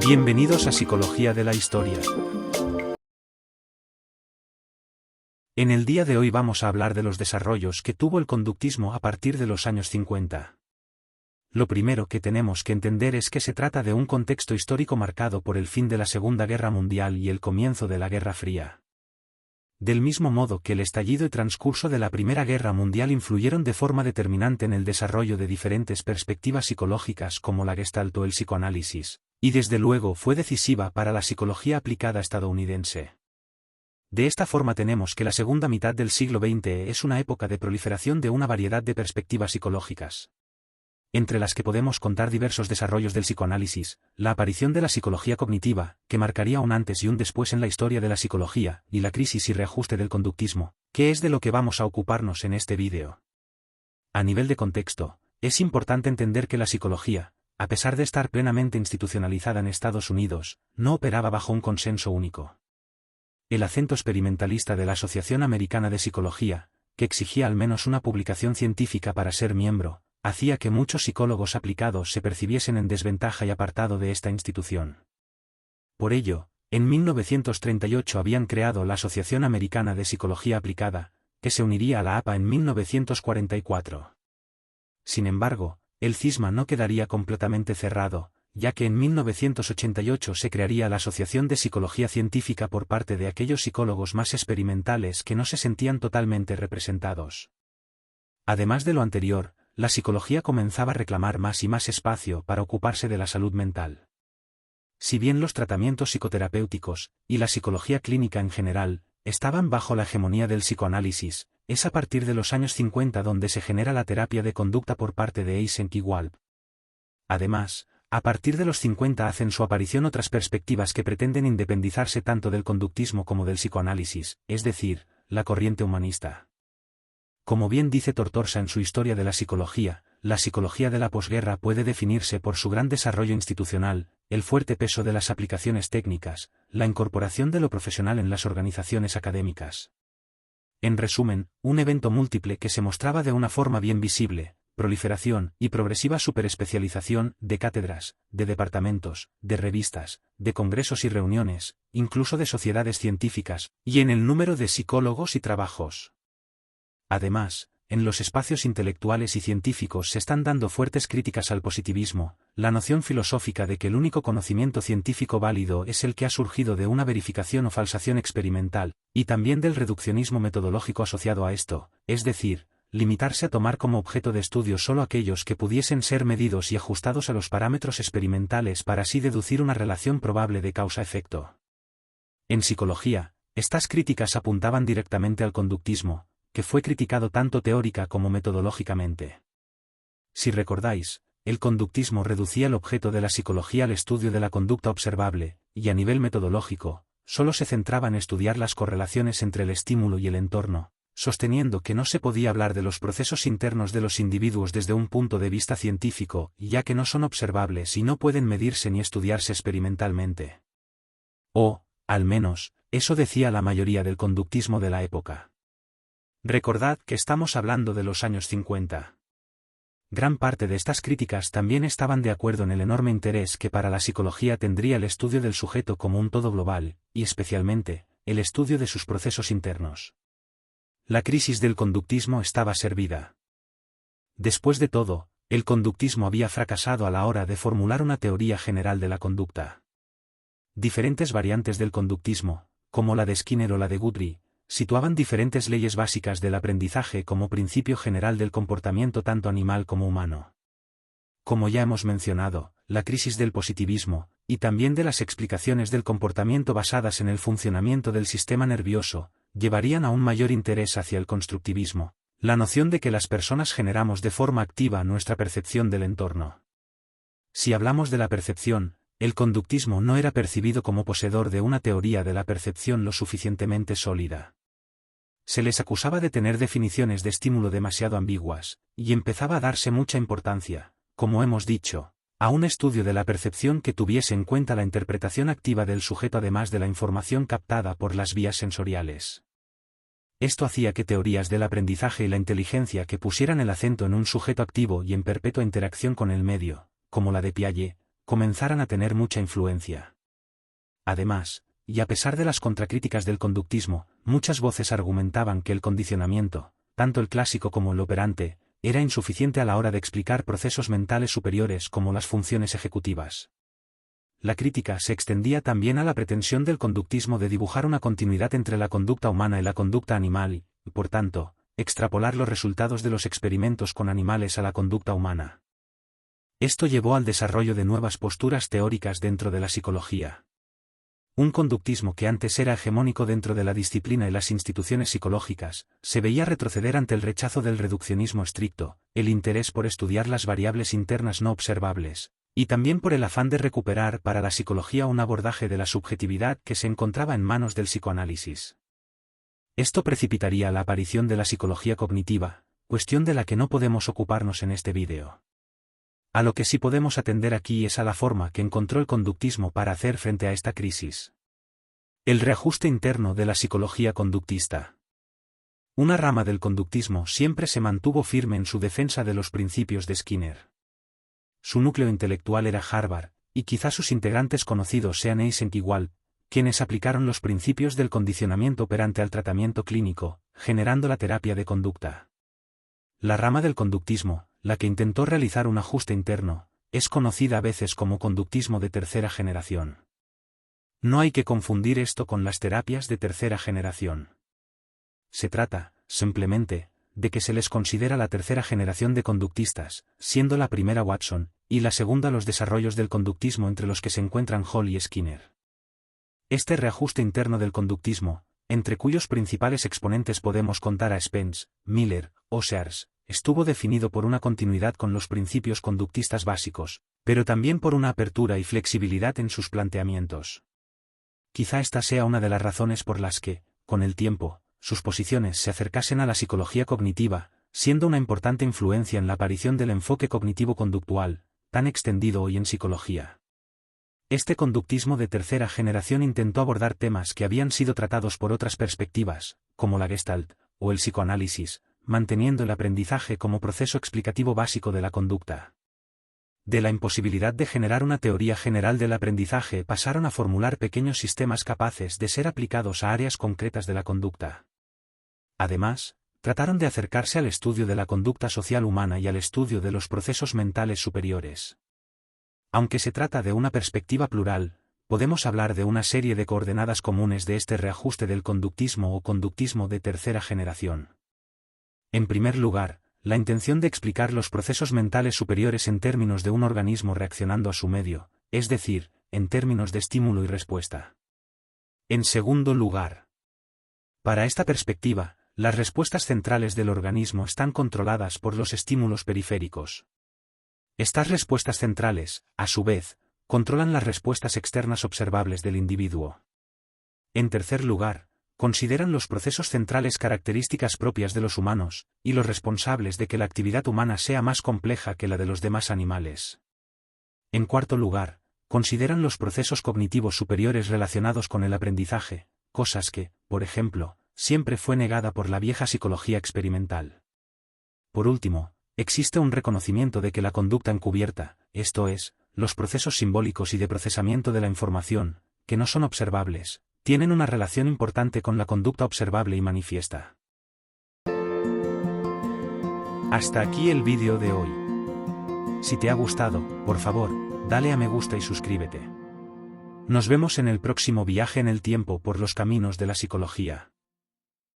Bienvenidos a Psicología de la Historia. En el día de hoy vamos a hablar de los desarrollos que tuvo el conductismo a partir de los años 50. Lo primero que tenemos que entender es que se trata de un contexto histórico marcado por el fin de la Segunda Guerra Mundial y el comienzo de la Guerra Fría. Del mismo modo que el estallido y transcurso de la Primera Guerra Mundial influyeron de forma determinante en el desarrollo de diferentes perspectivas psicológicas como la Gestalt o el psicoanálisis, y desde luego fue decisiva para la psicología aplicada estadounidense. De esta forma tenemos que la segunda mitad del siglo XX es una época de proliferación de una variedad de perspectivas psicológicas, entre las que podemos contar diversos desarrollos del psicoanálisis, la aparición de la psicología cognitiva, que marcaría un antes y un después en la historia de la psicología, y la crisis y reajuste del conductismo, que es de lo que vamos a ocuparnos en este vídeo. A nivel de contexto, es importante entender que la psicología, a pesar de estar plenamente institucionalizada en Estados Unidos, no operaba bajo un consenso único. El acento experimentalista de la Asociación Americana de Psicología, que exigía al menos una publicación científica para ser miembro, hacía que muchos psicólogos aplicados se percibiesen en desventaja y apartado de esta institución. Por ello, en 1938 habían creado la Asociación Americana de Psicología Aplicada, que se uniría a la APA en 1944. Sin embargo, el cisma no quedaría completamente cerrado, ya que en 1988 se crearía la Asociación de Psicología Científica por parte de aquellos psicólogos más experimentales que no se sentían totalmente representados. Además de lo anterior, la psicología comenzaba a reclamar más y más espacio para ocuparse de la salud mental. Si bien los tratamientos psicoterapéuticos, y la psicología clínica en general, estaban bajo la hegemonía del psicoanálisis, es a partir de los años 50 donde se genera la terapia de conducta por parte de Eysenck y Walp. Además, a partir de los 50 hacen su aparición otras perspectivas que pretenden independizarse tanto del conductismo como del psicoanálisis, es decir, la corriente humanista. Como bien dice Tortorsa en su Historia de la psicología de la posguerra puede definirse por su gran desarrollo institucional, el fuerte peso de las aplicaciones técnicas, la incorporación de lo profesional en las organizaciones académicas. En resumen, un evento múltiple que se mostraba de una forma bien visible, proliferación y progresiva superespecialización de cátedras, de departamentos, de revistas, de congresos y reuniones, incluso de sociedades científicas, y en el número de psicólogos y trabajos. Además, en los espacios intelectuales y científicos se están dando fuertes críticas al positivismo, la noción filosófica de que el único conocimiento científico válido es el que ha surgido de una verificación o falsación experimental, y también del reduccionismo metodológico asociado a esto, es decir, limitarse a tomar como objeto de estudio solo aquellos que pudiesen ser medidos y ajustados a los parámetros experimentales para así deducir una relación probable de causa-efecto. En psicología, estas críticas apuntaban directamente al conductismo, que fue criticado tanto teórica como metodológicamente. Si recordáis, el conductismo reducía el objeto de la psicología al estudio de la conducta observable, y a nivel metodológico, solo se centraba en estudiar las correlaciones entre el estímulo y el entorno, sosteniendo que no se podía hablar de los procesos internos de los individuos desde un punto de vista científico, ya que no son observables y no pueden medirse ni estudiarse experimentalmente. O, al menos, eso decía la mayoría del conductismo de la época. Recordad que estamos hablando de los años 50. Gran parte de estas críticas también estaban de acuerdo en el enorme interés que para la psicología tendría el estudio del sujeto como un todo global, y especialmente, el estudio de sus procesos internos. La crisis del conductismo estaba servida. Después de todo, el conductismo había fracasado a la hora de formular una teoría general de la conducta. Diferentes variantes del conductismo, como la de Skinner o la de Guthrie, situaban diferentes leyes básicas del aprendizaje como principio general del comportamiento tanto animal como humano. Como ya hemos mencionado, la crisis del positivismo, y también de las explicaciones del comportamiento basadas en el funcionamiento del sistema nervioso, llevarían a un mayor interés hacia el constructivismo, la noción de que las personas generamos de forma activa nuestra percepción del entorno. Si hablamos de la percepción, el conductismo no era percibido como poseedor de una teoría de la percepción lo suficientemente sólida. Se les acusaba de tener definiciones de estímulo demasiado ambiguas, y empezaba a darse mucha importancia, como hemos dicho, a un estudio de la percepción que tuviese en cuenta la interpretación activa del sujeto además de la información captada por las vías sensoriales. Esto hacía que teorías del aprendizaje y la inteligencia que pusieran el acento en un sujeto activo y en perpetua interacción con el medio, como la de Piaget, comenzaran a tener mucha influencia. Además, y a pesar de las contracríticas del conductismo, muchas voces argumentaban que el condicionamiento, tanto el clásico como el operante, era insuficiente a la hora de explicar procesos mentales superiores como las funciones ejecutivas. La crítica se extendía también a la pretensión del conductismo de dibujar una continuidad entre la conducta humana y la conducta animal y, por tanto, extrapolar los resultados de los experimentos con animales a la conducta humana. Esto llevó al desarrollo de nuevas posturas teóricas dentro de la psicología. Un conductismo que antes era hegemónico dentro de la disciplina y las instituciones psicológicas, se veía retroceder ante el rechazo del reduccionismo estricto, el interés por estudiar las variables internas no observables, y también por el afán de recuperar para la psicología un abordaje de la subjetividad que se encontraba en manos del psicoanálisis. Esto precipitaría la aparición de la psicología cognitiva, cuestión de la que no podemos ocuparnos en este vídeo. A lo que sí podemos atender aquí es a la forma que encontró el conductismo para hacer frente a esta crisis. El reajuste interno de la psicología conductista. Una rama del conductismo siempre se mantuvo firme en su defensa de los principios de Skinner. Su núcleo intelectual era Harvard, y quizá sus integrantes conocidos sean Eisenhower, quienes aplicaron los principios del condicionamiento operante al tratamiento clínico, generando la terapia de conducta. La rama del conductismo, la que intentó realizar un ajuste interno, es conocida a veces como conductismo de tercera generación. No hay que confundir esto con las terapias de tercera generación. Se trata, simplemente, de que se les considera la tercera generación de conductistas, siendo la primera Watson, y la segunda los desarrollos del conductismo entre los que se encuentran Hall y Skinner. Este reajuste interno del conductismo, entre cuyos principales exponentes podemos contar a Spence, Miller, o Sears, estuvo definido por una continuidad con los principios conductistas básicos, pero también por una apertura y flexibilidad en sus planteamientos. Quizá esta sea una de las razones por las que, con el tiempo, sus posiciones se acercasen a la psicología cognitiva, siendo una importante influencia en la aparición del enfoque cognitivo-conductual, tan extendido hoy en psicología. Este conductismo de tercera generación intentó abordar temas que habían sido tratados por otras perspectivas, como la Gestalt, o el psicoanálisis, manteniendo el aprendizaje como proceso explicativo básico de la conducta. De la imposibilidad de generar una teoría general del aprendizaje pasaron a formular pequeños sistemas capaces de ser aplicados a áreas concretas de la conducta. Además, trataron de acercarse al estudio de la conducta social humana y al estudio de los procesos mentales superiores. Aunque se trata de una perspectiva plural, podemos hablar de una serie de coordenadas comunes de este reajuste del conductismo o conductismo de tercera generación. En primer lugar, la intención de explicar los procesos mentales superiores en términos de un organismo reaccionando a su medio, es decir, en términos de estímulo y respuesta. En segundo lugar, para esta perspectiva, las respuestas centrales del organismo están controladas por los estímulos periféricos. Estas respuestas centrales, a su vez, controlan las respuestas externas observables del individuo. En tercer lugar, consideran los procesos centrales características propias de los humanos, y los responsables de que la actividad humana sea más compleja que la de los demás animales. En cuarto lugar, consideran los procesos cognitivos superiores relacionados con el aprendizaje, cosas que, por ejemplo, siempre fue negada por la vieja psicología experimental. Por último, existe un reconocimiento de que la conducta encubierta, esto es, los procesos simbólicos y de procesamiento de la información, que no son observables, tienen una relación importante con la conducta observable y manifiesta. Hasta aquí el vídeo de hoy. Si te ha gustado, por favor, dale a me gusta y suscríbete. Nos vemos en el próximo viaje en el tiempo por los caminos de la psicología.